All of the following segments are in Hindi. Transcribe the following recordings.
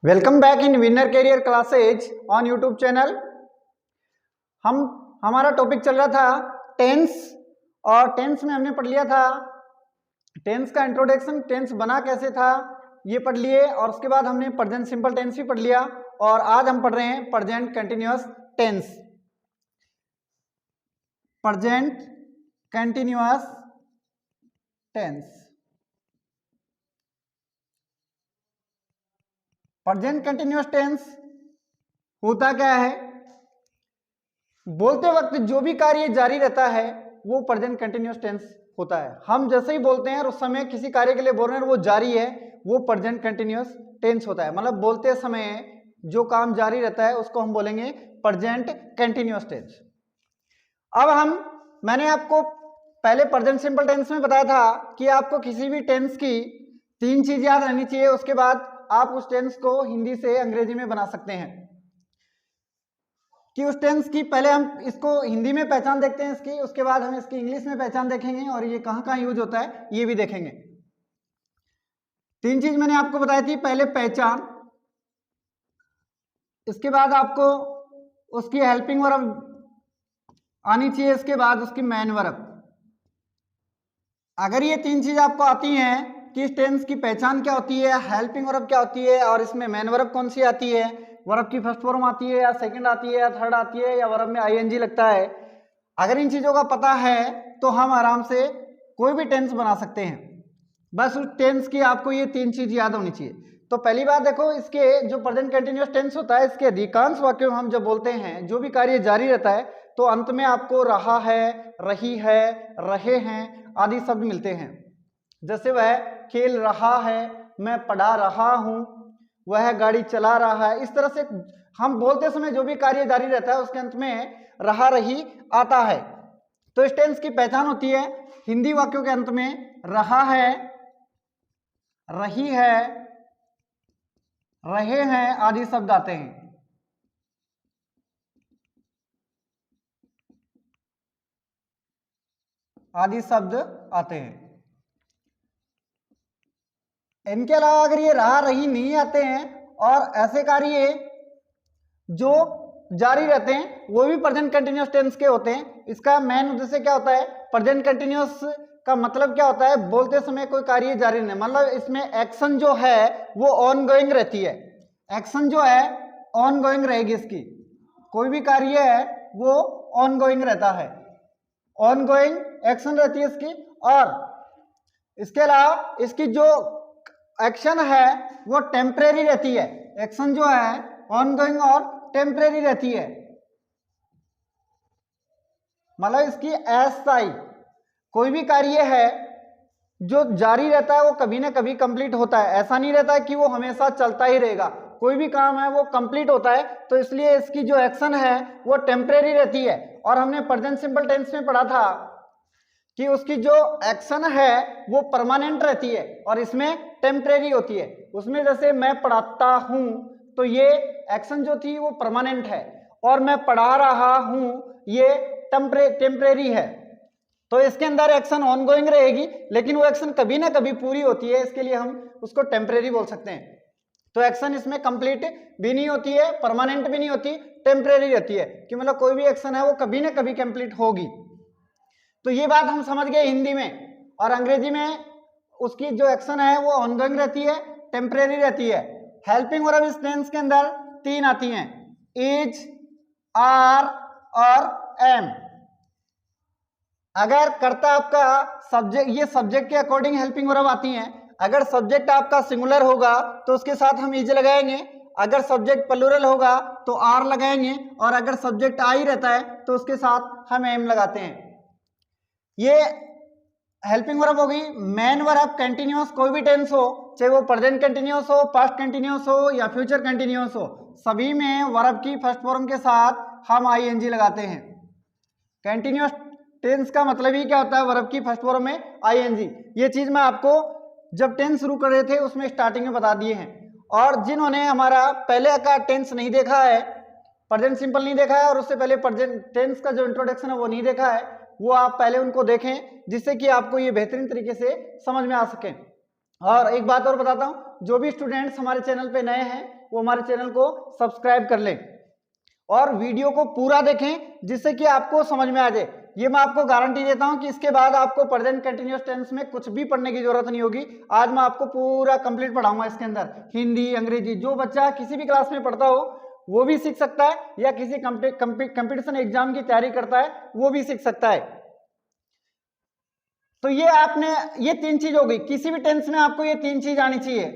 Welcome back in winner career classes on YouTube channel. हमारा टॉपिक चल रहा था टेंस, और टेंस में हमने पढ़ लिया था टेंस का इंट्रोडक्शन, टेंस बना कैसे था ये पढ़ लिए, और उसके बाद हमने प्रेजेंट सिंपल टेंस भी पढ़ लिया, और आज हम पढ़ रहे हैं present continuous tense. Present continuous tense. Present continuous tense होता क्या है? बोलते वक्त जो भी कार्य जारी रहता है वो प्रेजेंट कंटिन्यूअस टेंस होता है। हम जैसे ही बोलते हैं और उस समय किसी कार्य के लिए बोल रहे हैं वो जारी है, वो प्रेजेंट कंटिन्यूअस टेंस होता है। मतलब बोलते समय जो काम जारी रहता है उसको हम बोलेंगे प्रेजेंट कंटिन्यूअस टेंस। अब मैंने आपको पहले प्रेजेंट सिंपल टेंस में बताया था कि आपको किसी भी टेंस की 3 चीज याद रहनी चाहिए, उसके बाद आप उस टेंस को हिंदी से अंग्रेजी में बना सकते हैं। कि उस टेंस की पहले हम इसको हिंदी में पहचान देखते हैं इसकी, उसके बाद हम इसकी इंग्लिश में पहचान देखेंगे और ये कहाँ कहाँ यूज होता है ये भी देखेंगे। 3 चीज मैंने आपको बताई थी। पहले पहचान, इसके बाद आपको उसकी हेल्पिंग वर्ब आनी चाहिए, इसके बाद उसकी मेन वर्ब। अगर ये 3 चीज आपको आती हैं कि इस टेंस की पहचान क्या होती है, हेल्पिंग वर्ब क्या होती है और इसमें मेन वर्ब कौन सी आती है, वर्ब की फर्स्ट फॉर्म आती है या सेकंड आती है या थर्ड आती है या वर्ब में आईएनजी लगता है, अगर इन चीजों का पता है तो हम आराम से कोई भी टेंस बना सकते हैं। बस उस टेंस की आपको ये 3 चीज याद होनी चाहिए। तो पहली बात देखो, इसके जो प्रेजेंट कंटिन्यूअस टेंस होता है इसके अधिकांश वाक्यों में हम जब बोलते हैं जो भी कार्य जारी रहता है तो अंत में आपको रहा है, रही है, रहे हैं आदि शब्द मिलते हैं। जैसे वह खेल रहा है, मैं पढ़ा रहा हूं, वह गाड़ी चला रहा है। इस तरह से हम बोलते समय जो भी कार्य जारी रहता है उसके अंत में रहा, रही आता है। तो इस टेंस की पहचान होती है हिंदी वाक्यों के अंत में रहा है, रही है, रहे हैं आदि शब्द आते हैं। आदि शब्द आते हैं। इनके अलावा अगर ये रहा, रही नहीं आते हैं और ऐसे कार्य जो जारी रहते हैं वो भी प्रेजेंट कंटिन्यूअस टेंस के होते हैं। इसका मेन उद्देश्य क्या होता है? प्रेजेंट कंटिन्यूअस का मतलब क्या होता है? बोलते समय कोई कार्य जारी नहीं, मतलब इसमें एक्शन जो है वो ऑन गोइंग रहती है। एक्शन जो है ऑन गोइंग रहेगी, इसकी कोई भी कार्य है वो ऑन गोइंग रहता है, ऑन गोइंग एक्शन रहती है इसकी। और इसके अलावा इसकी जो एक्शन है वो टेम्परेरी रहती है। एक्शन जो है ऑन गोइंग और टेम्परेरी रहती है, मतलब इसकी अस्थायी। कोई भी कार्य है जो जारी रहता है वो कभी ना कभी कंप्लीट होता है, ऐसा नहीं रहता है कि वो हमेशा चलता ही रहेगा। कोई भी काम है वो कंप्लीट होता है, तो इसलिए इसकी जो एक्शन है वो टेम्परेरी रहती है। और हमने प्रेजेंट सिंपल टेंस में पढ़ा था कि उसकी जो एक्शन है वो परमानेंट रहती है और इसमें टेम्परेरी होती है। उसमें जैसे मैं पढ़ाता हूं तो ये एक्शन जो थी वो परमानेंट है, और मैं पढ़ा रहा हूं ये टेम्परेरी है। तो इसके अंदर एक्शन ऑनगोइंग रहेगी, लेकिन वो एक्शन कभी ना कभी पूरी होती है, इसके लिए हम उसको टेम्परेरी बोल सकते हैं। तो एक्शन इसमें कंप्लीट भी नहीं होती है, परमानेंट भी नहीं होती, टेम्परेरी रहती है, कि मतलब कोई भी एक्शन है वो कभी ना कभी कंप्लीट होगी। तो ये बात हम समझ गए हिंदी में। और अंग्रेजी में उसकी जो एक्शन है वो ऑनगोइंग रहती है, टेम्परेरी रहती है। हेल्पिंग वर्ब इस टेंस के अंदर 3 आती हैं, इज, आर और एम। अगर कर्ता आपका सब्जेक्ट, ये सब्जेक्ट के अकॉर्डिंग हेल्पिंग वर्ब आती हैं। अगर सब्जेक्ट आपका सिंगुलर होगा तो उसके साथ हम इज लगाएंगे, अगर सब्जेक्ट प्लूरल होगा तो आर लगाएंगे, और अगर सब्जेक्ट आई रहता है तो उसके साथ हम एम लगाते हैं। ये हेल्पिंग वर्ब होगी। मेन वर्ब कंटिन्यूअस कोई भी टेंस हो, चाहे वो प्रेजेंट कंटिन्यूअस हो, पास्ट कंटिन्यूअस हो या फ्यूचर कंटिन्यूअस हो, सभी में वर्ब की फर्स्ट फॉर्म के साथ हम आईएनजी लगाते हैं। कंटिन्यूअस टेंस का मतलब ही क्या होता है? वर्ब की फर्स्ट फॉर्म में आईएनजी। ये चीज मैं आपको जब टेंस शुरू कर रहे थे उसमें स्टार्टिंग में बता दिए हैं। और जिन्होंने हमारा पहले का टेंस नहीं देखा है, प्रेजेंट सिंपल नहीं देखा है, और उससे पहले प्रेजेंट टेंस का जो इंट्रोडक्शन है वो नहीं देखा है, वो आप पहले उनको देखें, जिससे कि आपको ये बेहतरीन तरीके से समझ में आ सके। और एक बात और बताता हूं, जो भी स्टूडेंट्स हमारे चैनल पे नए हैं वो हमारे चैनल को सब्सक्राइब कर लें और वीडियो को पूरा देखें जिससे कि आपको समझ में आ जाए। ये मैं आपको गारंटी देता हूं कि इसके बाद आपको प्रेजेंट कंटिन्यूअस टेंस में कुछ भी पढ़ने की जरूरत नहीं होगी। आज मैं आपको पूरा कंप्लीट पढ़ाऊंगा इसके अंदर, हिंदी अंग्रेजी, जो बच्चा किसी भी क्लास में पढ़ता हो वो भी सीख सकता है, या किसी कंपटीशन एग्जाम की तैयारी करता है वो भी सीख सकता है। तो ये आपने ये 3 चीज हो गई। किसी भी टेंस में आपको ये 3 चीज आनी चाहिए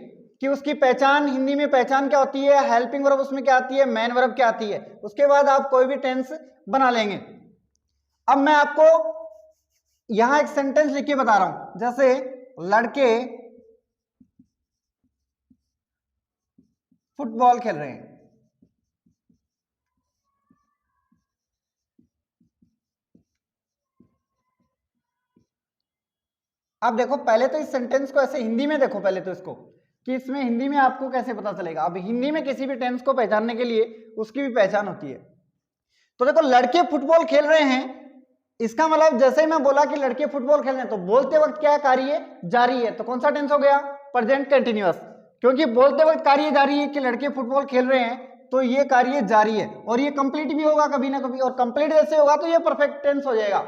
कि उसकी पहचान, हिंदी में पहचान क्या होती है, हेल्पिंग वर्ब उसमें क्या आती है, मेन वर्ब क्या आती है, उसके बाद आप कोई भी टेंस बना लेंगे। अब मैं आपको यहां एक सेंटेंस लिख के बता रहा हूं, जैसे लड़के फुटबॉल खेल रहे हैं। अब देखो पहले तो इस सेंटेंस को ऐसे हिंदी में देखो, पहले तो इसको कि इसमें हिंदी में आपको कैसे पता चलेगा। अब हिंदी में किसी भी टेंस को पहचानने के लिए उसकी भी पहचान होती है। तो देखो लड़के फुटबॉल खेल रहे हैं, इसका मतलब जैसे ही मैं बोला कि लड़के फुटबॉल खेल रहे हैं तो बोलते वक्त क्या कार्य जारी है, तो कौन सा टेंस हो गया, प्रेजेंट कंटिन्यूअस। क्योंकि बोलते वक्त कार्य जारी है कि लड़के फुटबॉल खेल रहे हैं, तो ये कार्य जारी है और ये कंप्लीट भी होगा कभी ना कभी, और कंप्लीट जैसे होगा तो ये परफेक्ट टेंस हो जाएगा।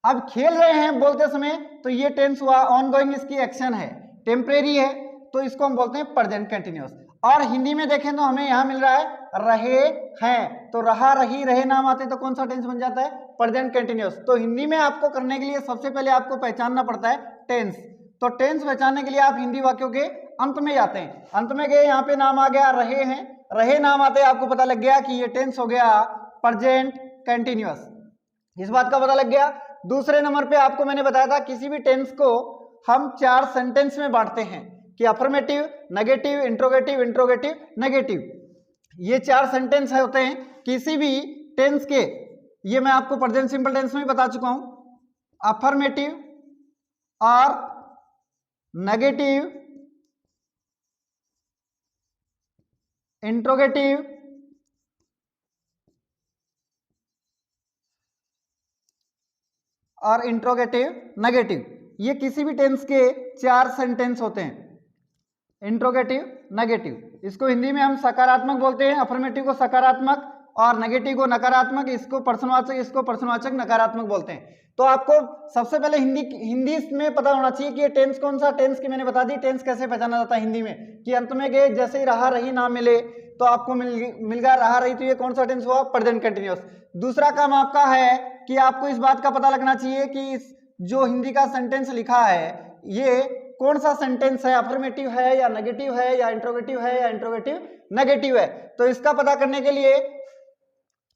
अब खेल रहे हैं बोलते समय तो ये टेंस हुआ, ऑनगोइंग इसकी एक्शन है, टेम्परेरी है, तो इसको हम बोलते हैं प्रेजेंट कंटिन्यूअस। और हिंदी में देखें तो हमें यहां मिल रहा है रहे हैं, तो रहा रही रहे नाम आते तो कौन सा टेंस बन जाता है, प्रेजेंट कंटिन्यूअस। तो हिंदी में आपको करने के लिए सबसे पहले आपको पहचानना पड़ता है टेंस। तो टेंस पहचानने के लिए आप हिंदी वाक्यों के अंत में जाते हैं, अंत में गए, यहाँ पे नाम आ गया रहे हैं, रहे नाम आते आपको पता लग गया कि ये टेंस हो गया प्रेजेंट कंटिन्यूअस, इस बात का पता लग गया। दूसरे नंबर पे आपको मैंने बताया था किसी भी टेंस को हम 4 सेंटेंस में बांटते हैं कि affirmative, negative, interrogative, interrogative, negative, ये 4 सेंटेंस होते हैं किसी भी टेंस के। ये मैं आपको प्रेजेंट सिंपल टेंस में बता चुका हूं, अफर्मेटिव और नेगेटिव, इंट्रोगेटिव, और इंट्रोगेटिव नेगेटिव, ये किसी भी टेंस के 4 सेंटेंस होते हैं। इंट्रोगेटिव नेगेटिव, इसको हिंदी में हम सकारात्मक बोलते हैं, अफर्मेटिव को सकारात्मक और नेगेटिव को नकारात्मक, इसको प्रश्नवाचक, इसको प्रश्नवाचक नकारात्मक बोलते हैं। तो आपको सबसे पहले हिंदी में पता होना चाहिए कि ये टेंस कौन सा, टेंस की मैंने बता दी टेंस कैसे पहचाना जाता है हिंदी में, कि अंत में गए जैसे ही रहा रही ना मिले तो आपको मिल गया रहा रही, तो ये कौन सा टेंस हुआ, प्रेजेंट कंटिन्यूअस। दूसरा काम आपका है कि आपको इस बात का पता लगना चाहिए कि इस जो हिंदी का सेंटेंस लिखा है ये कौन सा सेंटेंस है, अफर्मेटिव है या नेगेटिव है या इंट्रोगेटिव है या इंट्रोगेटिव नेगेटिव है। तो इसका पता करने के लिए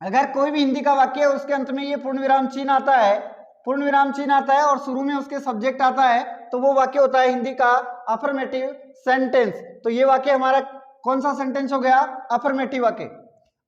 अगर कोई भी हिंदी का वाक्य है उसके अंत में ये पूर्ण विराम चिन्ह आता है, पूर्ण विराम चिन्ह आता है और शुरू में उसके सब्जेक्ट आता है, तो वो वाक्य होता है हिंदी का अफर्मेटिव सेंटेंस। तो ये वाक्य हमारा कौन सा सेंटेंस हो गया, अफर्मेटिव वाक्य।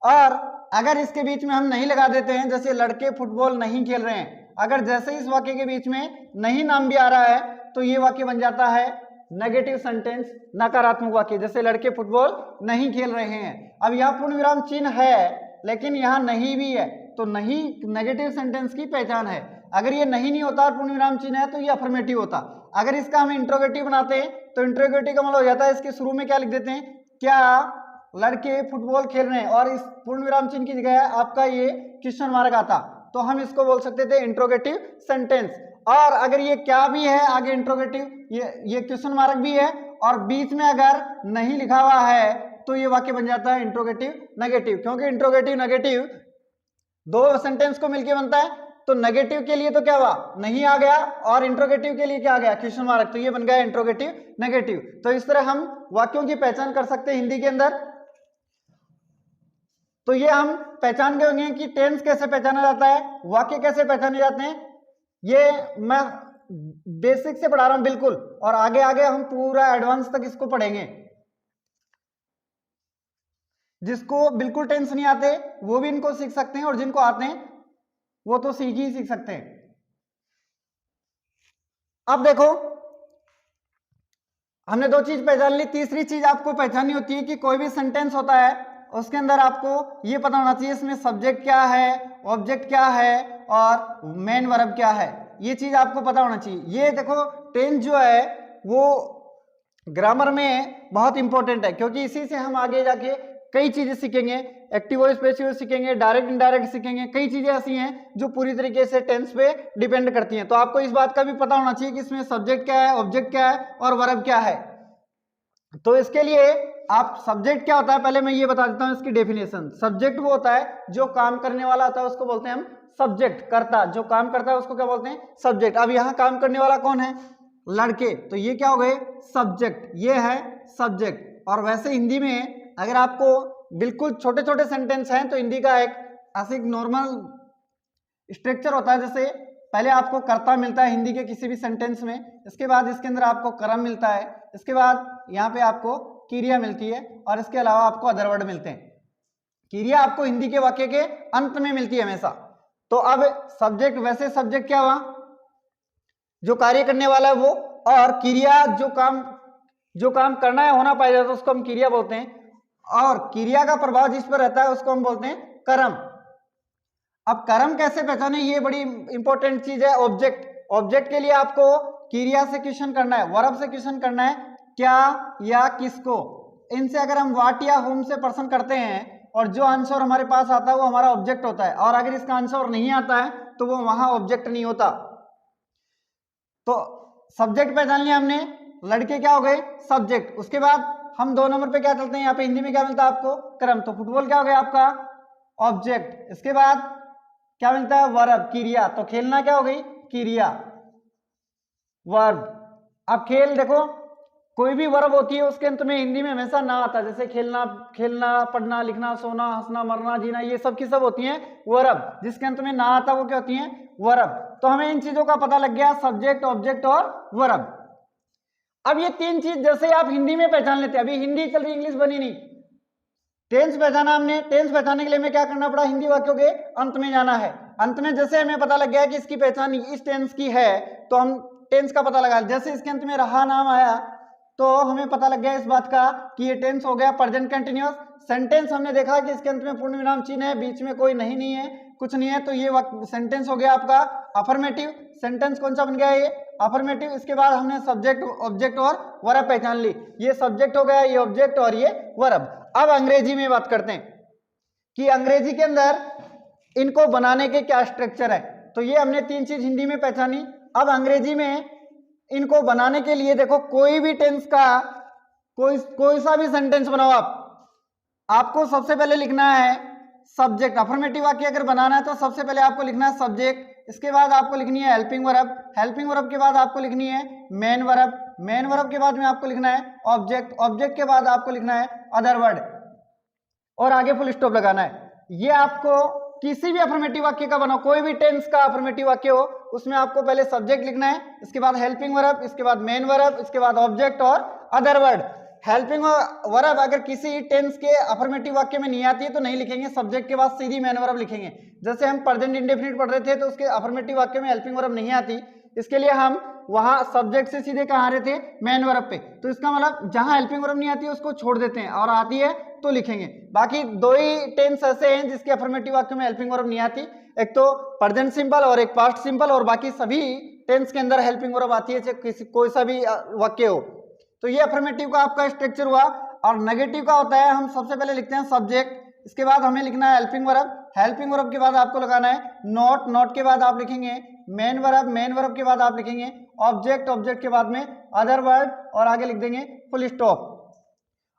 और अगर इसके बीच में हम नहीं लगा देते हैं, जैसे लड़के फुटबॉल नहीं खेल रहे हैं, अगर जैसे इस वाक्य के बीच में नहीं नाम भी आ रहा है तो ये वाक्य बन जाता है नेगेटिव सेंटेंस, नकारात्मक वाक्य, जैसे लड़के फुटबॉल नहीं खेल रहे हैं। अब यहाँ पूर्ण विराम चिन्ह है लेकिन यहाँ नहीं भी है, तो नहीं नेगेटिव सेंटेंस की पहचान है। अगर ये नहीं होता और पूर्ण विराम चिन्ह है तो ये अफर्मेटिव होता। अगर इसका हम इंट्रोगेटिव बनाते हैं तो इंट्रोगेटिव का मतलब हो जाता है इसके शुरू में क्या लिख देते हैं, क्या लड़के फुटबॉल खेल रहे हैं, और इस पूर्ण विराम चिन्ह की जगह आपका ये क्वेश्चन मार्क आता, तो हम इसको बोल सकते थे इंट्रोगेटिव सेंटेंस। और अगर ये क्या भी है आगे इंट्रोगेटिव, ये क्वेश्चन मार्क भी है और बीच में अगर नहीं लिखा हुआ है तो ये वाक्य बन जाता है इंट्रोगेटिव नेगेटिव, क्योंकि इंट्रोगेटिव नेगेटिव 2 सेंटेंस को मिलकर बनता है। तो नेगेटिव के लिए तो क्या हुआ, नहीं आ गया, और इंट्रोगेटिव के लिए क्या आ गया, क्वेश्चन मार्क, तो ये बन गया इंट्रोगेटिव नेगेटिव। तो इस तरह हम वाक्यों की पहचान कर सकते हैं हिंदी के अंदर। तो ये हम पहचान गए होंगे कि टेंस कैसे पहचाना जाता है, वाक्य कैसे पहचाने जाते हैं। ये मैं बेसिक से पढ़ा रहा हूं बिल्कुल, और आगे आगे हम पूरा एडवांस तक इसको पढ़ेंगे। जिसको बिल्कुल टेंस नहीं आते वो भी इनको सीख सकते हैं, और जिनको आते हैं वो तो सीख सकते हैं। अब देखो हमने 2 चीज पहचान ली, तीसरी चीज आपको पहचाननी होती है कि कोई भी सेंटेंस होता है उसके अंदर आपको ये पता होना चाहिए इसमें सब्जेक्ट क्या है, ऑब्जेक्ट क्या है और मेन वर्ब क्या है, ये चीज आपको पता होना चाहिए। ये देखो टेंस जो है वो ग्रामर में बहुत इंपॉर्टेंट है, क्योंकि इसी से हम आगे जाके कई चीजें सीखेंगे, एक्टिव वॉइस पैसिव वॉइस सीखेंगे, डायरेक्ट इनडायरेक्ट सीखेंगे, कई चीजें ऐसी हैं जो पूरी तरीके से टेंस पे डिपेंड करती हैं। तो आपको इस बात का भी पता होना चाहिए कि इसमें सब्जेक्ट क्या है, ऑब्जेक्ट क्या है और वर्ब क्या है। तो इसके लिए आप सब्जेक्ट क्या होता है पहले मैं ये बता देता हूं इसकी डेफिनेशन। सब्जेक्ट वो होता है जो काम करने वाला होता है, उसको बोलते हैं हम सब्जेक्ट। करता, जो काम करता है उसको क्या बोलते हैं, सब्जेक्ट। अब यहाँ काम करने वाला कौन है, लड़के, तो ये क्या हो गए, सब्जेक्ट, ये है सब्जेक्ट। और वैसे हिंदी में अगर आपको बिल्कुल छोटे छोटे सेंटेंस हैं तो हिंदी का एक ऐसे नॉर्मल स्ट्रक्चर होता है, जैसे पहले आपको कर्ता मिलता है हिंदी के किसी भी सेंटेंस में, इसके बाद इसके अंदर आपको कर्म मिलता है, इसके बाद यहाँ पे आपको क्रिया मिलती है, और इसके अलावा आपको अदर वर्ड मिलते हैं। क्रिया आपको हिंदी के वाक्य के अंत में मिलती है हमेशा। तो अब सब्जेक्ट, वैसे सब्जेक्ट क्या हुआ, जो कार्य करने वाला है वो, और क्रिया जो काम करना है होना पाया जाता है उसको हम क्रिया बोलते हैं, और क्रिया का प्रभाव जिस पर रहता है उसको हम बोलते हैं कर्म। अब कर्म कैसे पहचाने, ये बड़ी इंपॉर्टेंट चीज है। ऑब्जेक्ट, ऑब्जेक्ट के लिए आपको क्रिया से क्वेश्चन करना है, वर्ब से क्वेश्चन करना है, क्या या किसको। इनसे अगर हम व्हाट या होम से प्रश्न करते हैं और जो आंसर हमारे पास आता है वो हमारा ऑब्जेक्ट होता है, और अगर इसका आंसर नहीं आता है तो वो वहां ऑब्जेक्ट नहीं होता। तो सब्जेक्ट पहचान लिया हमने, लड़के क्या हो गए, सब्जेक्ट। उसके बाद हम 2 नंबर पे क्या चलते हैं, यहाँ पे हिंदी में क्या मिलता है आपको, क्रम। तो फुटबॉल क्या हो गया आपका, ऑब्जेक्ट। इसके बाद क्या मिलता है, वर्ब, क्रिया। तो खेलना क्या हो गई, क्रिया, वर्ब। अब खेल देखो, कोई भी वर्ब होती है उसके अंत में हिंदी में हमेशा ना आता है, जैसे खेलना, खेलना, पढ़ना, लिखना, सोना, हंसना, मरना, जीना, ये सब की सब होती हैं वर्ब। जिसके अंत में ना आता वो क्या होती हैं, वर्ब। तो हमें इन चीजों का पता लग गया, सब्जेक्ट, ऑब्जेक्ट और वर्ब। अब ये 3 चीज जैसे आप हिंदी में पहचान लेते, अभी हिंदी चल रही, इंग्लिश बनी नहीं। टेंस पहचाना हमने, टेंस पहचानने के लिए हमें क्या करना पड़ा, हिंदी वाक्यों के अंत में जाना है। अंत में जैसे हमें पता लग गया कि इसकी पहचान इस टेंस की है, तो हम टेंस का पता लगा। जैसे इसके अंत में रहा नाम आया तो हमें पता लग गया इस बात का कि ये टेंस हो गया प्रेजेंट कंटिन्यूअस। सेंटेंस हमने देखा कि इसके अंत में पूर्ण विराम चिन्ह है, बीच में कोई नहीं है, कुछ नहीं है, तो ये सेंटेंस हो गया आपका अफर्मेटिव। सेंटेंस कौन सा बन गया, ये अफर्मेटिव। इसके बाद हमने सब्जेक्ट, ऑब्जेक्ट और वर्ब पहचान ली, ये सब्जेक्ट हो गया, ये ऑब्जेक्ट और ये वर्ब। अब अंग्रेजी में बात करते हैं कि अंग्रेजी के अंदर इनको बनाने के क्या स्ट्रक्चर है। तो ये हमने 3 चीज हिंदी में पहचानी। अब अंग्रेजी में इनको बनाने के लिए देखो, कोई भी टेंस का कोई सा भी सेंटेंस बनाओ आपको सबसे पहले लिखना है सब्जेक्ट। अफर्मेटिव वाक्य अगर बनाना है तो सबसे पहले आपको लिखना है सब्जेक्ट, इसके बाद आपको लिखनी है हेल्पिंग वर्ब, हेल्पिंग वर्ब के बाद आपको लिखनी है मेन वर्ब, मेन वर्ब के बाद में आपको लिखना है ऑब्जेक्ट, ऑब्जेक्ट के बाद आपको लिखना है अदर वर्ड, और आगे फुल स्टॉप लगाना है। ये आपको किसी भी अफर्मेटिव वाक्य का बनाओ, कोई भी टेंस का अफर्मेटिव वाक्य हो, उसमें आपको पहले सब्जेक्ट लिखना है, इसके बाद हेल्पिंग वर्ब, इसके बाद मेन वर्ब, इसके बाद ऑब्जेक्ट और अदर वर्ड। हेल्पिंग वर्ब अगर किसी टेंस के अफर्मेटिव वाक्य में नहीं आती है तो नहीं लिखेंगे, सब्जेक्ट के बाद सीधी मेन वर्ब लिखेंगे। जैसे हम प्रेजेंट इंडेफिनिट पढ़ रहे थे तो उसके अफर्मेटिव वाक्य में हेल्पिंग वर्ब नहीं आती, इसके लिए हम वहां सब्जेक्ट से सीधे कहाँ आ रहे थे, मेन वर्ब पे। तो इसका मतलब जहां हेल्पिंग वर्ब नहीं आती है उसको छोड़ देते हैं, और आती है तो लिखेंगे। बाकी 2 ही टेंस ऐसे हैं जिसके अफर्मेटिव वाक्य में हेल्पिंग वर्ब नहीं आती, एक तो प्रेजेंट सिंपल और एक पास्ट सिंपल, और बाकी सभी टेंस के अंदर हेल्पिंग वर्ब आती है, चाहे कोई सा भी वाक्य हो। तो ये अफर्मेटिव का आपका स्ट्रक्चर हुआ। और नेगेटिव का होता है, हम सबसे पहले लिखते हैं सब्जेक्ट, इसके बाद हमें लिखना है हेल्पिंग वर्ब, हेल्पिंग वर्ब के बाद आपको लगाना है नॉट, नॉट के बाद आप लिखेंगे मेन वर्ब, मेन वर्ब के बाद आप लिखेंगे ऑब्जेक्ट, ऑब्जेक्ट के बाद में अदर वर्ड, और आगे लिख देंगे फुल स्टॉप।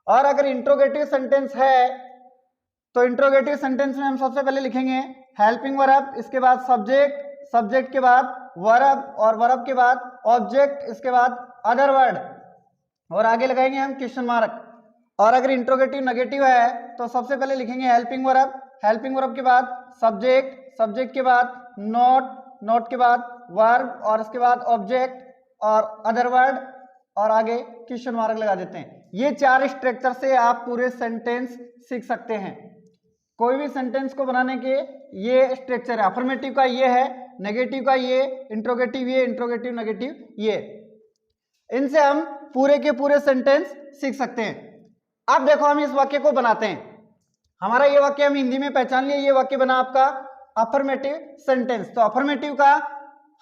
और अगर इंट्रोगेटिव सेंटेंस है तो इंट्रोगेटिव सेंटेंस में हम सबसे पहले लिखेंगे हेल्पिंग वर्ब, इसके बाद सब्जेक्ट, सब्जेक्ट के बाद वर्ब, और वर्ब के बाद ऑब्जेक्ट, इसके बाद अदर वर्ड, और आगे लगाएंगे हम क्वेश्चन मार्क। और अगर इंट्रोगेटिव नेगेटिव है तो सबसे पहले लिखेंगे हेल्पिंग वर्ब, हेल्पिंग वर्ब के बाद सब्जेक्ट, सब्जेक्ट के बाद नॉट, नॉट के बाद वर्ब, और इसके बाद ऑब्जेक्ट और अदर वर्ड, और आगे क्वेश्चन मार्क लगा देते हैं। ये 4 स्ट्रक्चर से आप पूरे सेंटेंस सीख सकते हैं। कोई भी सेंटेंस को बनाने के ये स्ट्रक्चर है, अफर्मेटिव का ये है, नेगेटिव का ये, इंट्रोगेटिव ये, इंट्रोगेटिव नेगेटिव ये। इनसे हम पूरे के पूरे सेंटेंस सीख सकते हैं। अब देखो हम इस वाक्य को बनाते हैं। हमारा ये वाक्य हम हिंदी में पहचान लिए, ये वाक्य बना आपका अफर्मेटिव सेंटेंस। तो अफर्मेटिव का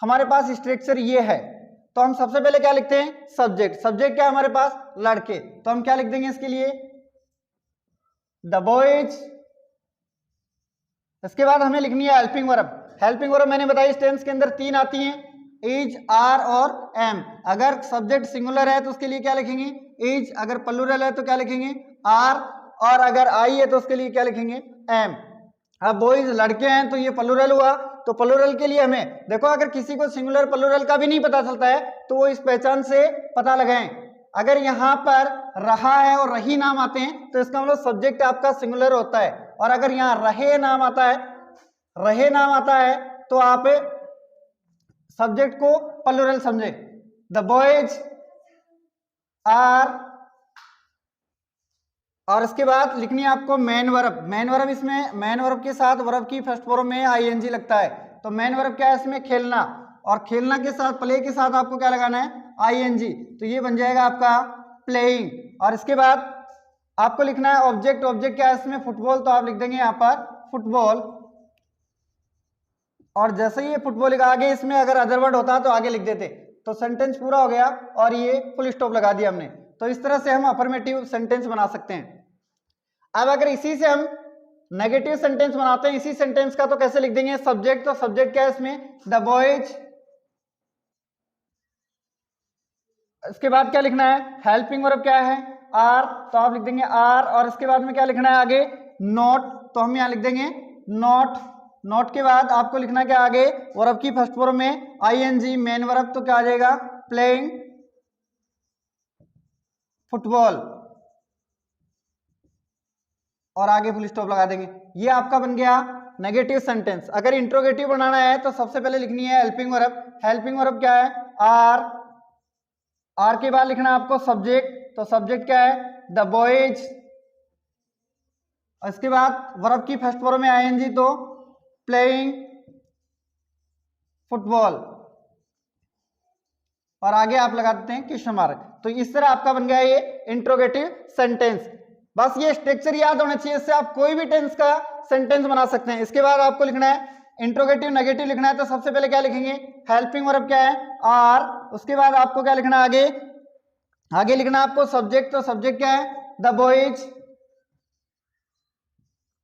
हमारे पास स्ट्रक्चर ये है। तो हम सबसे पहले क्या लिखते हैं, सब्जेक्ट। सब्जेक्ट क्या है हमारे पास, लड़के, तो हम क्या लिख देंगे इसके लिए, द बॉयज। इसके बाद हमें लिखनी है हेल्पिंग वर्ब। हेल्पिंग वर्ब मैंने बताया इस टेंस के अंदर 3 आती हैं, इज, आर और एम। अगर सब्जेक्ट सिंगुलर है तो उसके लिए क्या लिखेंगे, इज। अगर प्लूरल है तो क्या लिखेंगे, आर। और अगर आई है तो उसके लिए क्या लिखेंगे, एम। अब बॉयज लड़के हैं तो ये प्लूरल हुआ, तो प्लूरल के लिए हमें देखो, अगर किसी को सिंगुलर प्लूरल का भी नहीं पता चलता है तो वो इस पहचान से पता लगाएं। अगर यहाँ पर रहा है और रही नाम आते हैं तो इसका मतलब सब्जेक्ट आपका सिंगुलर होता है, और अगर यहाँ रहे नाम आता है, रहे नाम आता है तो आप सब्जेक्ट को प्लूरल समझे। द बॉयज आर, और इसके बाद लिखनी है आपको मेन वर्ब। मेन वर्ब, इसमें मेन वर्ब के साथ वर्ब की फर्स्ट फॉर्म में आईएनजी लगता है, तो मेन वर्ब क्या है इसमें, खेलना, और खेलना के साथ प्ले के साथ आपको क्या लगाना है, आईएनजी, तो ये बन जाएगा आपका प्लेइंग। और इसके बाद आपको लिखना है ऑब्जेक्ट। ऑब्जेक्ट क्या है इसमें, फुटबॉल, तो आप लिख देंगे यहाँ पर फुटबॉल। और जैसे ही ये फुटबॉल का आगे इसमें अगर अदर वर्ड होता तो आगे लिख देते, तो सेंटेंस पूरा हो गया और ये फुल स्टॉप लगा दिया हमने। तो इस तरह से हम अफर्मेटिव सेंटेंस बना सकते हैं। अब अगर इसी से हम नेगेटिव सेंटेंस बनाते हैं इसी सेंटेंस का, तो कैसे लिख देंगे, सब्जेक्ट, तो सब्जेक्ट क्या है इसमें, द बॉयज। इसके बाद क्या लिखना है, हेल्पिंग वर्ब क्या है, आर, तो आप लिख देंगे आर। और इसके बाद में क्या लिखना है आगे, नॉट, तो हम यहां लिख देंगे नॉट। नॉट के बाद आपको लिखना क्या आगे, वर्ब की फर्स्ट फॉर्म में आईएनजी, मेन वर्ब, तो क्या आ जाएगा, प्लेइंग फुटबॉल, और आगे फुल स्टॉप लगा देंगे। ये आपका बन गया नेगेटिव सेंटेंस। अगर इंट्रोगेटिव बनाना है तो सबसे पहले लिखनी है हेल्पिंग वर्ब। हेल्पिंग वर्ब क्या है, आर। आर के बाद लिखना है आपको सब्जेक्ट, तो सब्जेक्ट क्या है, द बॉयज। इसके बाद वर्ब की फर्स्ट फॉर्म में आईएनजी, तो प्लेइंग फुटबॉल, और आगे आप लगा देते हैं क्वेश्चन मार्क। तो इस तरह आपका बन गया ये इंट्रोगेटिव सेंटेंस। बस ये स्ट्रक्चर याद होना चाहिए, इससे आप कोई भी टेंस का सेंटेंस बना सकते हैं। इसके बाद आपको लिखना है इंट्रोगेटिव नेगेटिव लिखना है, तो सबसे पहले क्या लिखेंगे, हेल्पिंग वर्ब क्या है, आर। उसके बाद आपको क्या लिखना है आगे, आगे लिखना है आपको सब्जेक्ट, तो सब्जेक्ट क्या है, द बॉयज,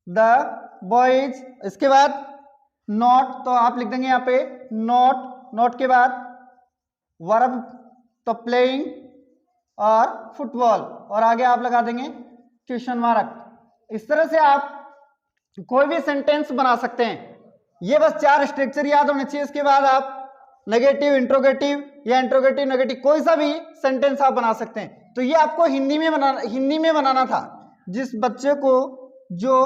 द बॉयज। इसके बाद नॉट, तो आप लिख देंगे यहाँ पे नॉट। नॉट के बाद वर्ब, तो प्लेइंग और फुटबॉल, और आगे आप लगा देंगे क्वेश्चन मार्क। इस तरह से आप कोई भी सेंटेंस बना सकते हैं। ये बस 4 स्ट्रक्चर याद होने चाहिए। इसके बाद आप नेगेटिव इंट्रोगेटिव या इंट्रोगेटिव नेगेटिव कोई सा भी सेंटेंस आप बना सकते हैं। तो ये आपको हिंदी में बनाना था। जिस बच्चे को जो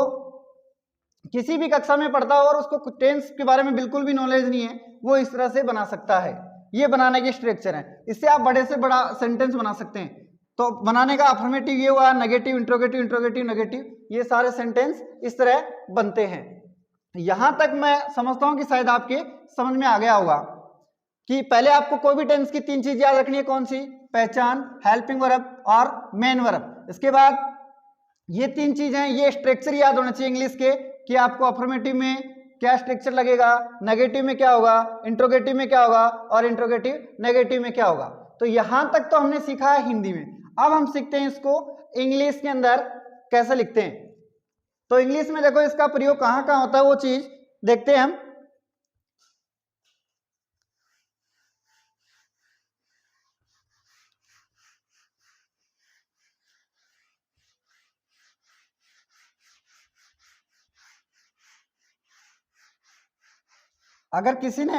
किसी भी कक्षा में पढ़ता हो और उसको टेंस के बारे में बिल्कुल भी नॉलेज नहीं है, वो इस तरह से बना सकता है। ये बनाने के स्ट्रक्चर है, इससे आप बड़े से बड़ा सेंटेंस बना सकते हैं। तो बनाने का अफर्मेटिव ये हुआ, नेगेटिव इंट्रोगेटिव इंट्रोगेटिव नेगेटिव, ये सारे सेंटेंस इस तरह बनते हैं। यहां तक मैं समझता हूं कि शायद आपके समझ में आ गया होगा कि पहले आपको कोई भी टेंस की 3 चीज याद रखनी है। कौन सी, पहचान, हेल्पिंग वर्ब और मेन वर्ब। इसके बाद ये 3 चीज हैं, ये स्ट्रक्चर याद होना चाहिए इंग्लिश के, कि आपको अफर्मेटिव में क्या स्ट्रक्चर लगेगा, नेगेटिव में क्या होगा, इंट्रोगेटिव में क्या होगा, और इंट्रोगेटिव नेगेटिव में क्या होगा। तो यहां तक तो हमने सीखा है हिंदी में। अब हम सीखते हैं इसको इंग्लिश के अंदर कैसे लिखते हैं। तो इंग्लिश में देखो इसका प्रयोग कहां कहां होता है, वो चीज देखते हैं हम। अगर किसी ने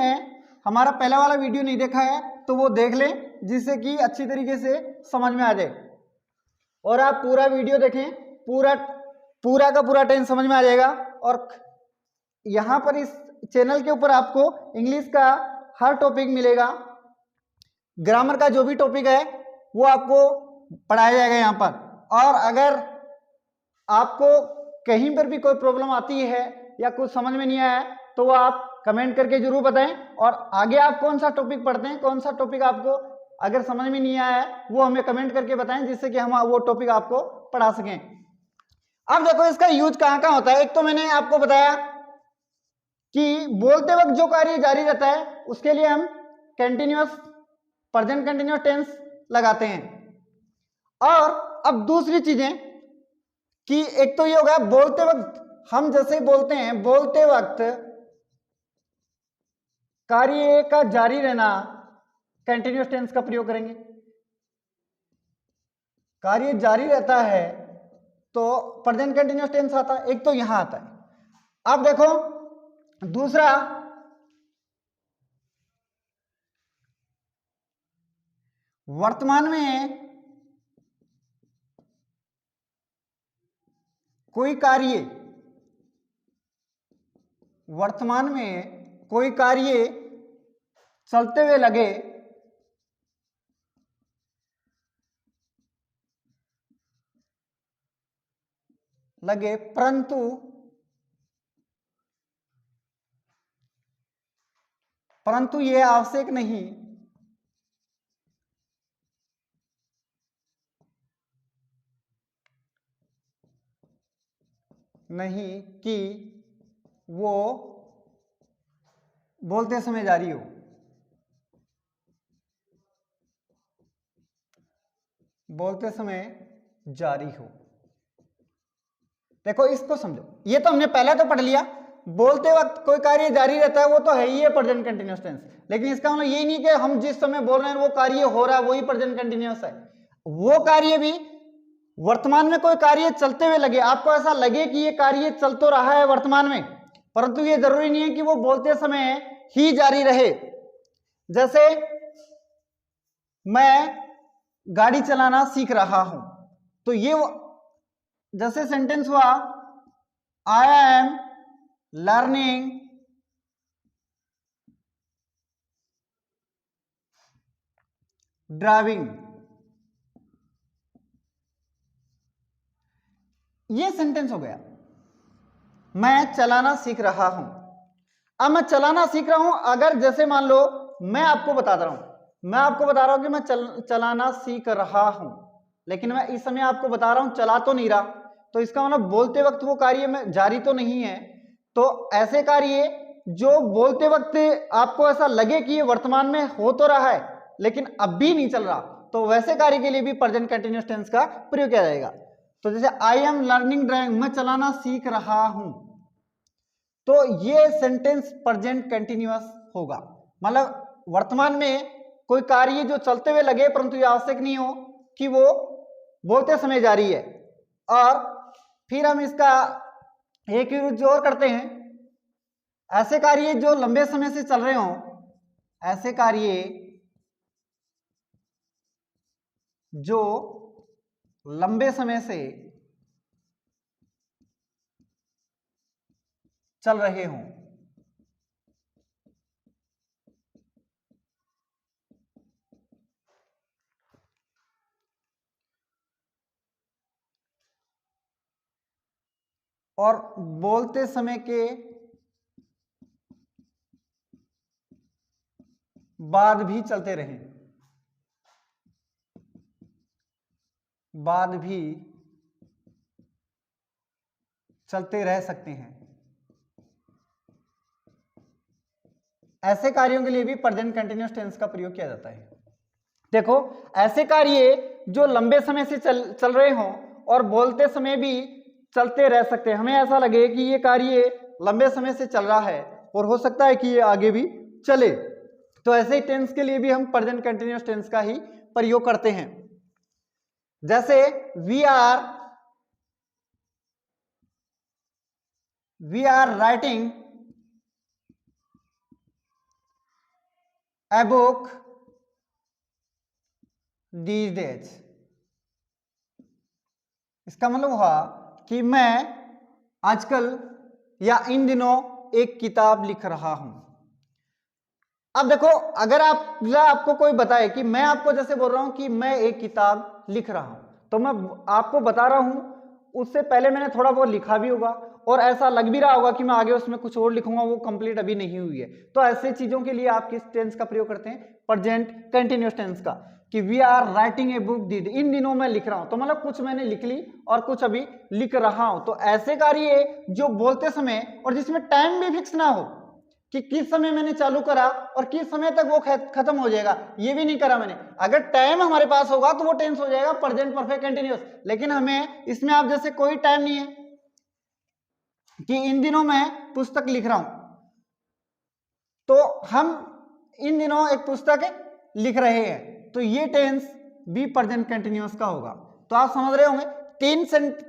हमारा पहला वाला वीडियो नहीं देखा है तो वो देख लें, जिससे कि अच्छी तरीके से समझ में आ जाए। और आप पूरा वीडियो देखें, पूरा का पूरा टेंस समझ में आ जाएगा। और यहाँ पर इस चैनल के ऊपर आपको इंग्लिश का हर टॉपिक मिलेगा। ग्रामर का जो भी टॉपिक है वो आपको पढ़ाया जाएगा यहाँ पर। और अगर आपको कहीं पर भी कोई प्रॉब्लम आती है या कुछ समझ में नहीं आया तो वो आप कमेंट करके जरूर बताएं। और आगे आप कौन सा टॉपिक पढ़ते हैं, कौन सा टॉपिक आपको अगर समझ में नहीं आया है वो हमें कमेंट करके बताएं, जिससे कि हम वो टॉपिक आपको पढ़ा सकें। अब देखो इसका यूज कहां कहां होता है। एक तो मैंने आपको बताया कि बोलते वक्त जो कार्य जारी रहता है उसके लिए हम कंटिन्यूअस प्रेजेंट कंटिन्यूअस टेंस लगाते हैं। और अब दूसरी चीजें कि एक तो ये हो गया बोलते वक्त, हम जैसे बोलते हैं बोलते वक्त कार्य का जारी रहना, कंटिन्यूअस टेंस का प्रयोग करेंगे। कार्य जारी रहता है तो प्रेजेंट कंटिन्यूअस टेंस आता है, एक तो यहां आता है। अब देखो दूसरा, वर्तमान में कोई कार्य, वर्तमान में कोई कार्य चलते हुए लगे परंतु ये आवश्यक नहीं कि वो बोलते समय जारी हो। बोलते समय जारी हो, देखो इसको समझो। ये तो हमने पहले तो पढ़ लिया, बोलते वक्त कोई कार्य जारी रहता है वो तो है ही है प्रेजेंट कंटिन्यूअस टेंस, लेकिन इसका मतलब यही नहीं कि हम जिस समय बोल रहे हैं वो कार्य हो रहा है वही प्रेजेंट कंटिन्यूअस है। वो कार्य भी वर्तमान में कोई कार्य चलते हुए लगे, आपको ऐसा लगे कि ये कार्य चल तो रहा है वर्तमान में, परंतु ये जरूरी नहीं है कि वो बोलते समय ही जारी रहे। जैसे मैं गाड़ी चलाना सीख रहा हूं, तो ये जैसे सेंटेंस हुआ आई एम लर्निंग ड्राइविंग, ये सेंटेंस हो गया मैं चलाना सीख रहा हूं। अब मैं चलाना सीख रहा हूं, अगर जैसे मान लो मैं आपको बता रहा हूं कि मैं चलाना सीख रहा हूं, लेकिन मैं इस समय आपको बता रहा हूं चला तो नहीं रहा, तो इसका मतलब बोलते वक्त वो कार्य में जारी तो नहीं है। तो ऐसे कार्य जो बोलते वक्त आपको ऐसा लगे कि ये वर्तमान में हो तो रहा है लेकिन अब भी नहीं चल रहा, तो वैसे कार्य के लिए भी प्रेजेंट कंटिन्यूअस टेंस का प्रयोग किया जाएगा। तो जैसे आई एम लर्निंग ड्राइविंग, मैं चलाना सीख रहा हूं, तो ये सेंटेंस प्रेजेंट कंटिन्यूअस होगा। मतलब वर्तमान में कोई कार्य जो चलते हुए लगे परंतु ये आवश्यक नहीं हो कि वो बोलते समय जारी है। और फिर हम इसका एक विरुद्ध और करते हैं, ऐसे कार्य जो लंबे समय से चल रहे हों, ऐसे कार्य जो लंबे समय से चल रहे हों, और बोलते समय के बाद भी चलते रहें, बाद भी चलते रह सकते हैं, ऐसे कार्यों के लिए भी प्रेजेंट कंटिन्यूअस टेंस का प्रयोग किया जाता है। देखो ऐसे कार्य जो लंबे समय से चल रहे हों और बोलते समय भी चलते रह सकते हैं, हमें ऐसा लगे कि ये कार्य लंबे समय से चल रहा है और हो सकता है कि ये आगे भी चले, तो ऐसे टेंस के लिए भी हम प्रेजेंट कंटिन्यूअस टेंस का ही प्रयोग करते हैं। जैसे we are writing a book these days, इसका मतलब हुआ कि मैं आजकल या इन दिनों एक किताब लिख रहा हूं। अब देखो अगर आपको कोई बताए कि मैं आपको जैसे बोल रहा हूं कि मैं एक किताब लिख रहा हूं, तो मैं आपको बता रहा हूं, उससे पहले मैंने थोड़ा बहुत लिखा भी होगा और ऐसा लग भी रहा होगा कि मैं आगे उसमें कुछ और लिखूंगा, वो कंप्लीट अभी नहीं हुई है। तो ऐसे चीजों के लिए आप किस टेंस का प्रयोग करते हैं? प्रेजेंट कंटिन्यूअस टेंस का, कि we are writing a book these, इन दिनों मैं लिख रहा हूं, तो मतलब कुछ मैंने लिख ली और कुछ अभी लिख रहा हूं। तो ऐसे कार्य जो बोलते समय और जिसमें टाइम भी फिक्स ना हो कि किस समय मैंने चालू करा और किस समय तक वो खत्म हो जाएगा, ये भी नहीं करा मैंने। अगर टाइम हमारे पास होगा तो वो टेंस हो जाएगा प्रेजेंट परफेक्ट कंटिन्यूअस, लेकिन हमें इसमें आप जैसे कोई टाइम नहीं है कि इन दिनों मैं पुस्तक लिख रहा हूं, तो हम इन दिनों एक पुस्तक लिख रहे हैं, तो ये टेंस भी प्रेजेंट कंटिन्यूअस का होगा। तो आप समझ रहे होंगे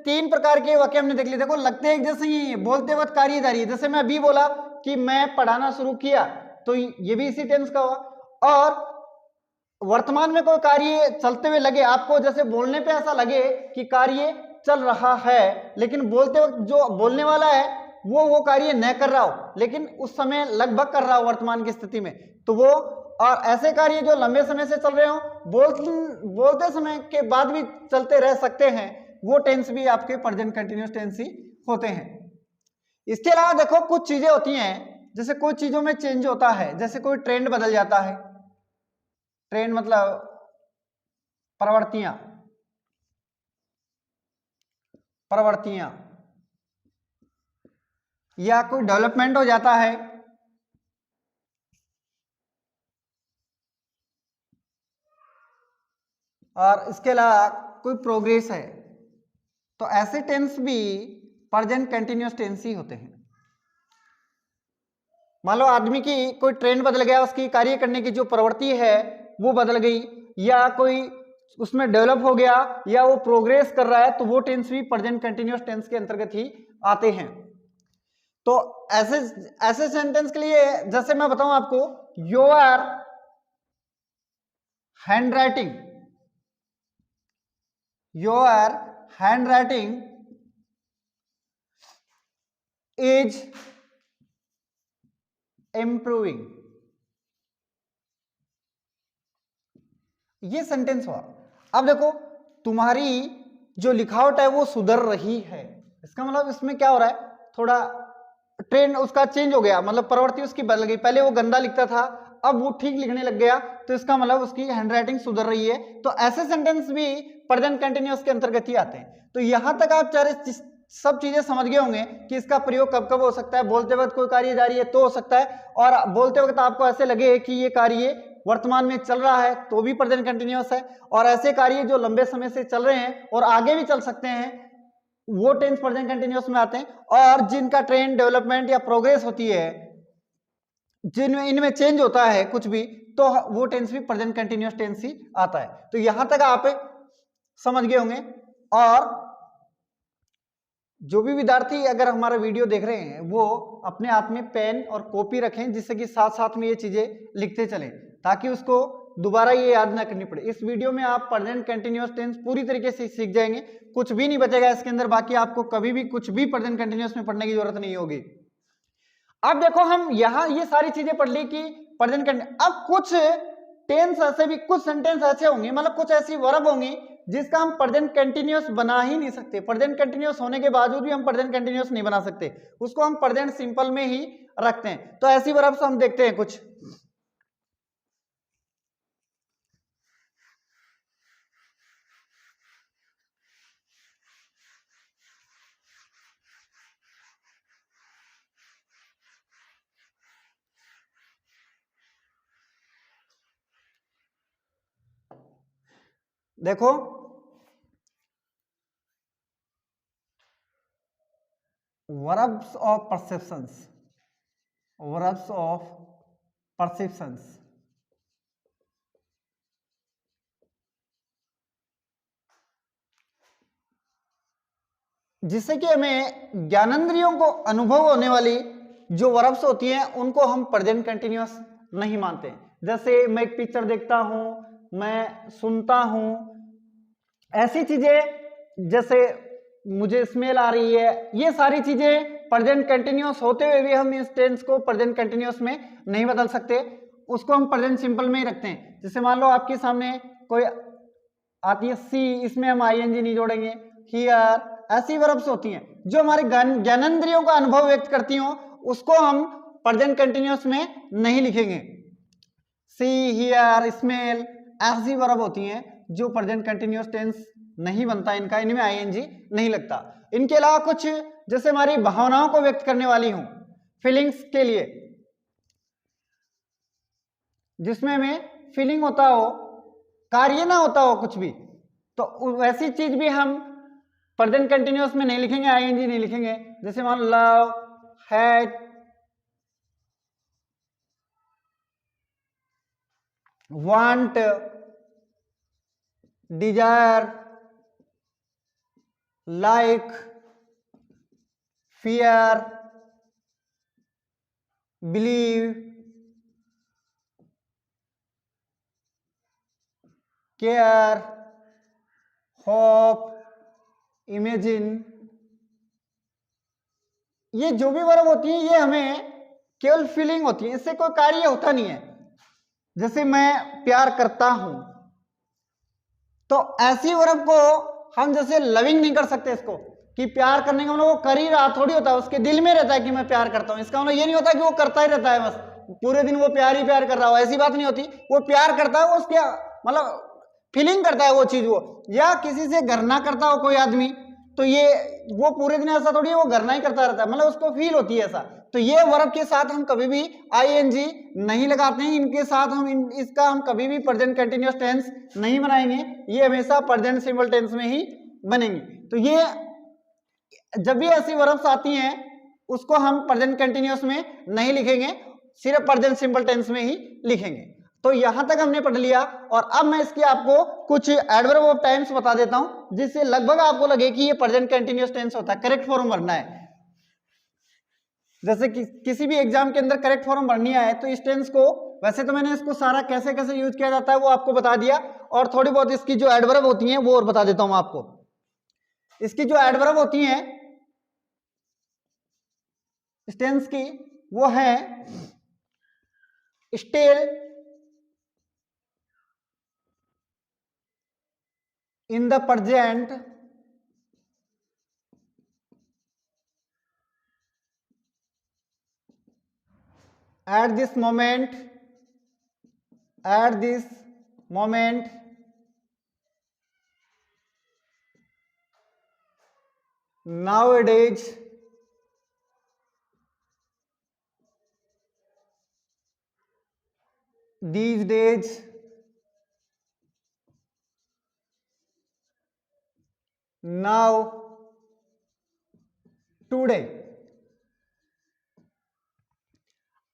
तीन प्रकार के वाक्य हमने देख लिए। देखो लगते हैं एक जैसे ही है, बोलते वक्त कार्य जारी है। जैसे मैं अभी बोला कि मैं पढ़ाना शुरू किया, तो ये भी इसी टेंस का होगा। और वर्तमान में कोई कार्य चलते हुए लगे आपको, जैसे बोलने पे ऐसा लगे कि कार्य चल रहा है, लेकिन बोलते वक्त जो बोलने वाला है वो कार्य न कर रहा हो, लेकिन उस समय लगभग कर रहा हो वर्तमान की स्थिति में, तो वो। और ऐसे कार्य जो लंबे समय से चल रहे हो, बोलते समय के बाद भी चलते रह सकते हैं, वो टेंस भी आपके प्रेजेंट कंटिन्यूअस टेंस ही होते हैं। इसके अलावा देखो कुछ चीजें होती हैं, जैसे कुछ चीजों में चेंज होता है, जैसे कोई ट्रेंड बदल जाता है। ट्रेंड मतलब प्रवृत्तियां, या कोई डेवलपमेंट हो जाता है, और इसके अलावा कोई प्रोग्रेस है, तो ऐसे टेंस भी प्रेजेंट कंटिन्यूअस टेंस ही होते हैं। मान लो आदमी की कोई ट्रेंड बदल गया, उसकी कार्य करने की जो प्रवृत्ति है वो बदल गई, या कोई उसमें डेवलप हो गया, या वो प्रोग्रेस कर रहा है, तो वो टेंस भी प्रेजेंट कंटिन्यूअस टेंस के अंतर्गत ही आते हैं। तो ऐसे सेंटेंस के लिए जैसे मैं बताऊं आपको, योर हैंडराइटिंग इज इम्प्रूविंग, ये सेंटेंस हुआ। अब देखो तुम्हारी जो लिखावट है वो सुधर रही है, इसका मतलब इसमें क्या हो रहा है, थोड़ा ट्रेंड उसका चेंज हो गया, मतलब प्रवृत्ति उसकी बदल गई। पहले वो गंदा लिखता था, अब वो ठीक लिखने लग गया, तो इसका मतलब उसकी हैंडराइटिंग सुधर रही है। तो ऐसे सेंटेंस भी प्रेजेंट कंटिन्यूअस के अंतर्गत ही आते हैं। तो यहां तक आप सब चीजें समझ गए होंगे कि इसका प्रयोग कब कब हो सकता है। बोलते वक्त कोई कार्य जारी है तो हो सकता है, और बोलते वक्त आपको ऐसे लगे कि ये कार्य वर्तमान में चल रहा है तो भी प्रेजेंट कंटिन्यूअस है, और ऐसे कार्य जो लंबे समय से चल रहे हैं और आगे भी चल सकते हैं, वो टेंस प्रेजेंट कंटिन्यूअस में आते हैं। और जिनका ट्रेंड डेवलपमेंट या प्रोग्रेस होती है, जिनमें इनमें चेंज होता है कुछ भी, तो वो टेंस भी प्रेजेंट कंटिन्यूअस टेंस ही आता है। तो यहां तक आप समझ गए होंगे। और जो भी विद्यार्थी अगर हमारा वीडियो देख रहे हैं वो अपने हाथ में पेन और कॉपी रखें, जिससे कि साथ साथ में ये चीजें लिखते चलें, ताकि उसको दोबारा ये याद ना करनी पड़े। इस वीडियो में आप प्रेजेंट कंटिन्यूअस टेंस पूरी तरीके से सीख जाएंगे, कुछ भी नहीं बचेगा इसके अंदर। बाकी आपको कभी भी कुछ भी प्रेजेंट कंटिन्यूअस में पढ़ने की जरूरत नहीं होगी। अब देखो हम यहां ये सारी चीजें पढ़ ली कि प्रेजेंट कंटिन्यूअस। अब कुछ टेंस ऐसे भी, कुछ सेंटेंस ऐसे होंगे, मतलब कुछ ऐसी वर्ब होंगी जिसका हम प्रेजेंट कंटिन्यूअस बना ही नहीं सकते। प्रेजेंट कंटिन्यूअस होने के बावजूद भी हम प्रेजेंट कंटिन्यूअस नहीं बना सकते, उसको हम प्रेजेंट सिंपल में ही रखते हैं। तो ऐसी वर्ब्स हम देखते हैं कुछ। देखो verbs of perceptions, verbs of perceptions, जिससे कि हमें ज्ञानेंद्रियों को अनुभव होने वाली जो वर्ब्स होती हैं उनको हम प्रेजेंट कंटिन्यूअस नहीं मानते। जैसे मैं एक पिक्चर देखता हूं, मैं सुनता हूं, ऐसी चीजें, जैसे मुझे स्मेल आ रही है, ये सारी चीजें प्रेजेंट कंटिन्यूअस होते हुए भी हम इस टेंस को प्रेजेंट कंटिन्यूअस में नहीं बदल सकते, उसको हम प्रेजेंट सिंपल में ही रखते हैं। जैसे मान लो आपके सामने कोई आती है सी, इसमें हम आईएनजी नहीं जोड़ेंगे, हियर, ऐसी वर्ब्स होती हैं जो हमारे ज्ञानेंद्रियों का अनुभव व्यक्त करती हो, उसको हम प्रेजेंट कंटिन्यूअस में नहीं लिखेंगे। सी, हियर, स्मेल, ऐसी वर्ब होती हैं जो प्रेजेंट कंटिन्यूअस टेंस नहीं बनता इनका, इनमें आईएनजी नहीं लगता। इनके अलावा कुछ जैसे हमारी भावनाओं को व्यक्त करने वाली हूं, फीलिंग्स के लिए, जिसमें हमें फीलिंग होता हो, कार्य ना होता हो कुछ भी, तो वैसी चीज भी हम प्रेजेंट कंटिन्यूअस में नहीं लिखेंगे, आईएनजी नहीं लिखेंगे। जैसे मान love, hate, want, desire, like, fear, believe, care, hope, imagine, ये जो भी वर्ब होती है ये हमें केवल फीलिंग होती है, इससे कोई कार्य होता नहीं है। जैसे मैं प्यार करता हूं, तो ऐसी वर्ब को हम जैसे लविंग नहीं कर सकते इसको, कि प्यार करने का मतलब वो कर ही रहा थोड़ी होता है, उसके दिल में रहता है कि मैं प्यार करता हूं। इसका मतलब ये नहीं होता कि वो करता ही रहता है बस पूरे दिन वो प्यार ही प्यार कर रहा हो, ऐसी बात नहीं होती। वो प्यार करता है, वो उसके मतलब फीलिंग करता है वो चीज वो, या किसी से घरना करता हो कोई आदमी, तो ये वो पूरे दिन ऐसा थोड़ी है वो घरना ही करता रहता है, मतलब उसको फील होती है ऐसा। तो ये वर्ब के साथ हम कभी भी आईएनजी नहीं लगाते हैं, इनके साथ हम इसका हम कभी भी प्रेजेंट कंटिन्यूअस टेंस नहीं बनाएंगे, ये हमेशा प्रेजेंट सिंपल टेंस में ही बनेंगे। तो ये जब भी ऐसी वर्ब्स आती हैं उसको हम प्रेजेंट कंटिन्यूअस में नहीं लिखेंगे, सिर्फ प्रेजेंट सिंपल टेंस में ही लिखेंगे। तो यहां तक हमने पढ़ लिया, और अब मैं इसकी आपको कुछ एडवर्ब ऑफ टाइम्स बता देता हूं, जिससे लगभग आपको लगे कि ये प्रेजेंट कंटिन्यूअस टेंस होता है, करेक्ट फॉर्म भरना है। जैसे कि किसी भी एग्जाम के अंदर करेक्ट फॉर्म भरनी है तो इस टेंस को, वैसे तो मैंने इसको सारा कैसे कैसे यूज किया जाता है वो आपको बता दिया, और थोड़ी बहुत इसकी जो एडवर्ब होती हैं वो और बता देता हूं आपको। इसकी जो एडवर्ब होती हैं इस टेंस की, वो है still, in the present, at this moment, nowadays, these days, now, today।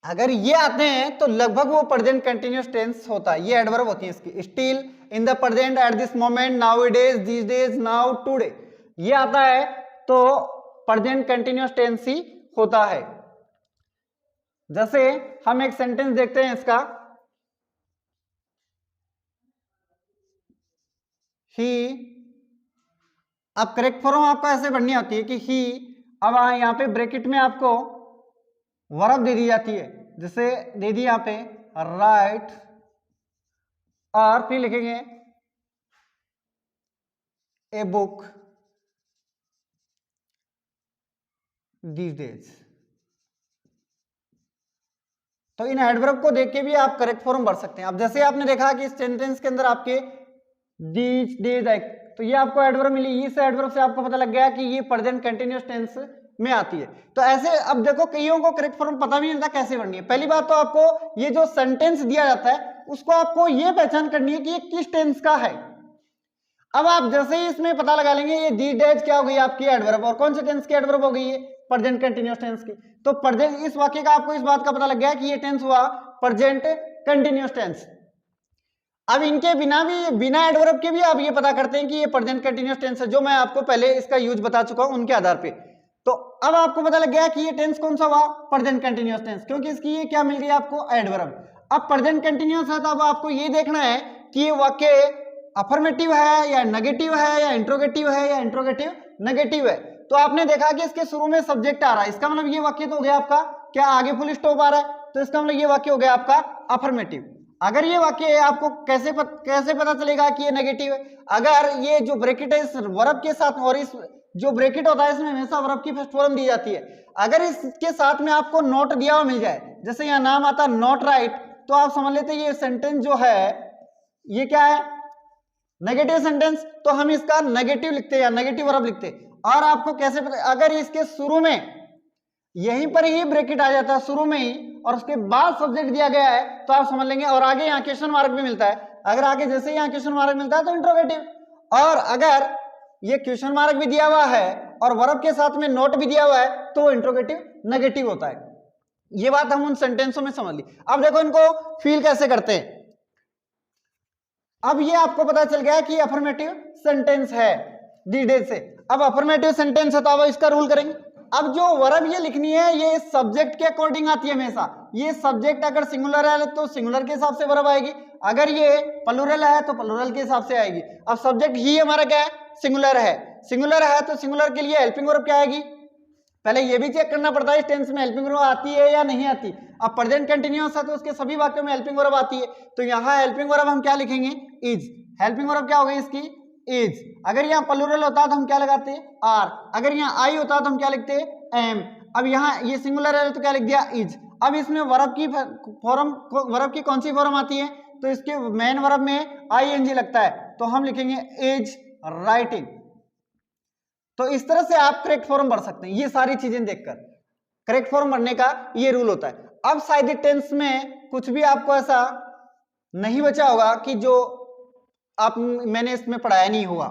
अगर ये आते हैं तो लगभग वो प्रेजेंट कंटिन्यूअस टेंस होता है, ये एडवर्ब होती है इसकी। Still, in the present, at this moment, nowadays, these days, now, today, ये आता है तो प्रेजेंट कंटिन्यूअस टेंस ही होता है। जैसे हम एक सेंटेंस देखते हैं इसका, ही, अब करेक्ट फॉर्म आपको ऐसे पढ़नी होती है कि ही, अब यहां पे ब्रैकेट में आपको वर्ब दे दी जाती है, जैसे दे दी यहां पे राइट, और फिर लिखेंगे ए बुक दीज डेज। तो इन एडवर्ब को देख के भी आप करेक्ट फॉर्म भर सकते हैं। अब जैसे आपने देखा कि इस सेंटेंस के अंदर आपके दीज डेज है, तो ये आपको एडवर्ब मिली, इस एडवर्ब से आपको पता लग गया कि ये प्रेजेंट कंटिन्यूअस टेंस में आती है। तो ऐसे अब देखो कईयों को करेक्ट फॉर्म पता भी नहीं था कैसे भरनी है। पहली बात तो आपको ये जो सेंटेंस दिया जाता है उसको आपको ये पहचान करनी है कि ये किस टेंस का है। अब आप जैसे ही इसमें पता लगा लेंगे ये दीज डेज क्या हो गई आपकी एडवर्ब, और कौन से टेंस की एडवर्ब हो गई है, प्रेजेंट कंटिन्यूअस टेंस की। तो प्रेजेंट, इस वाक्य का आपको इस बात का पता लग गया कि ये टेंस हुआ प्रेजेंट कंटिन्यूअस टेंस। अब इनके बिना भी, बिना एडवर्ब के भी आप ये पता करते हैं कि ये प्रेजेंट कंटिन्यूअस टेंस है, जो मैं आपको पहले इसका यूज बता चुका हूं उनके आधार पे। तो अब आपको पता लग गया कि ये टेंस कौन सा हुआ, प्रेजेंट कंटिन्यूअस टेंस, क्योंकि इसकी ये क्या मिल गई आपको, एडवर्ब। अब प्रेजेंट कंटिन्यूअस है तो अब आपको ये देखना है कि ये वाक्य अफर्मेटिव है या नेगेटिव है, या इंट्रोगेटिव है या इंट्रोगेटिव नेगेटिव है। तो आपने देखा कि इसके शुरू में सब्जेक्ट आ रहा है, इसका मतलब ये वाक्य तो हो गया आपका क्या, आगे फुल स्टॉप आ रहा है, तो इसका मतलब ये वाक्य हो गया आपका अफर्मेटिव। अगर ये वाक्य है आपको कैसे पता चलेगा कि ये नेगेटिव है, अगर ये जो ब्रैकेट है इस वर्ब के साथ, और इस जो ब्रैकेट होता है इसमें हमेशा वर्ब की फर्स्ट फॉर्म दी जाती है, अगर इसके साथ में आपको नोट दिया हुआ मिल जाए, जैसे यहाँ नाम आता नॉट राइट, तो आप समझ लेते ये सेंटेंस जो है ये क्या है, नेगेटिव सेंटेंस, तो हम इसका नेगेटिव लिखते हैं या नेगेटिव वर्ब लिखते हैं। और आपको कैसे पता, अगर इसके शुरू में यहीं पर ही ब्रैकेट आ जाता है शुरू में ही, और उसके बाद सब्जेक्ट दिया गया है तो आप समझ लेंगे। और आगे यहाँ क्वेश्चन मार्क भी मिलता है, अगर आगे जैसे ही यहाँ क्वेश्चन मार्क मिलता है तो इंट्रोगेटिव, और अगर ये क्वेश्चन मार्क भी दिया हुआ है और वर्ब के साथ में नोट भी दिया हुआ है तो वो इंट्रोगेटिव नेगेटिव होता है। ये बात हम उन सेंटेंसों में समझ ली। अब देखो इनको फील कैसे करते हैं। अब ये आपको पता चल गया कि अफर्मेटिव सेंटेंस है डी से। अब अफर्मेटिव सेंटेंस है तो अब इसका रूल करेंगे। अब जो वर्ब ये लिखनी है ये सब्जेक्ट के अकॉर्डिंग आती है हमेशा। ये सब्जेक्ट अगर सिंगुलर है तो सिंगुलर के हिसाब से वर्ब आएगी, अगर ये प्लूरल है तो प्लूरल के हिसाब से आएगी। अब सब्जेक्ट ही हमारा क्या है, सिंगुलर है। सिंगुलर है तो सिंगुलर के लिए हेल्पिंग वर्ब क्या आएगी, पहले ये भी चेक करना पड़ता है इस टेंस में हेल्पिंग वर्ब आती है या नहीं आती। अब प्रेजेंट कंटिन्यूअस है तो उसके सभी वाक्यों में हेल्पिंग वर्ब आती है, तो यहाँ हेल्पिंग वर्ब हम क्या लिखेंगे, इज। हेल्पिंग वर्ब क्या हो गई इसकी, इज। अगर यहाँ प्लूरल होता तो हम क्या लगाते, आर। अगर यहाँ आई होता तो हम क्या लिखते, एम। अब यहाँ ये सिंगुलर है तो क्या लिख दिया, इज। अब इसमें वर्ब की फॉर्म, वर्ब की कौन सी फॉर्म आती है, तो इसके मेन वर्ब में आईएनजी लगता है तो हम लिखेंगे इज राइटिंग। तो इस तरह से आप करेक्ट फॉर्म भर सकते हैं, ये सारी चीजें देखकर करेक्ट फॉर्म भरने का ये रूल होता है। अब शायद टेंस में कुछ भी आपको ऐसा नहीं बचा होगा कि जो आप मैंने इसमें पढ़ाया नहीं हुआ,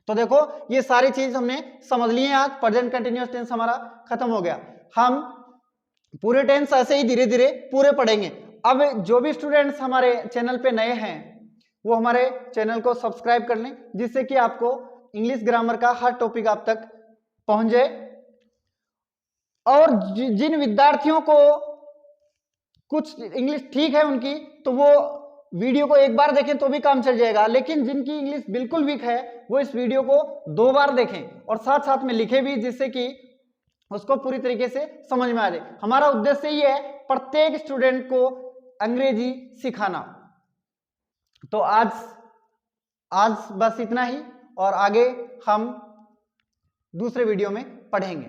तो देखो ये सारी चीज हमने समझ ली है। आज प्रेजेंट कंटिन्यूअस टेंस हमारा खत्म हो गया। हम पूरे टेंस ऐसे ही धीरे धीरे पूरे पढ़ेंगे। अब जो भी स्टूडेंट्स हमारे चैनल पे नए हैं वो हमारे चैनल को सब्सक्राइब कर लें, जिससे कि आपको इंग्लिश ग्रामर का हर टॉपिक आप तक पहुंच जाए। और जिन विद्यार्थियों को कुछ इंग्लिश ठीक है उनकी, तो वो वीडियो को एक बार देखें तो भी काम चल जाएगा, लेकिन जिनकी इंग्लिश बिल्कुल वीक है वो इस वीडियो को 2 बार देखें और साथ साथ में लिखें भी, जिससे कि उसको पूरी तरीके से समझ में आ जाए। हमारा उद्देश्य ये है प्रत्येक स्टूडेंट को अंग्रेजी सिखाना। तो आज बस इतना ही, और आगे हम दूसरे वीडियो में पढ़ेंगे।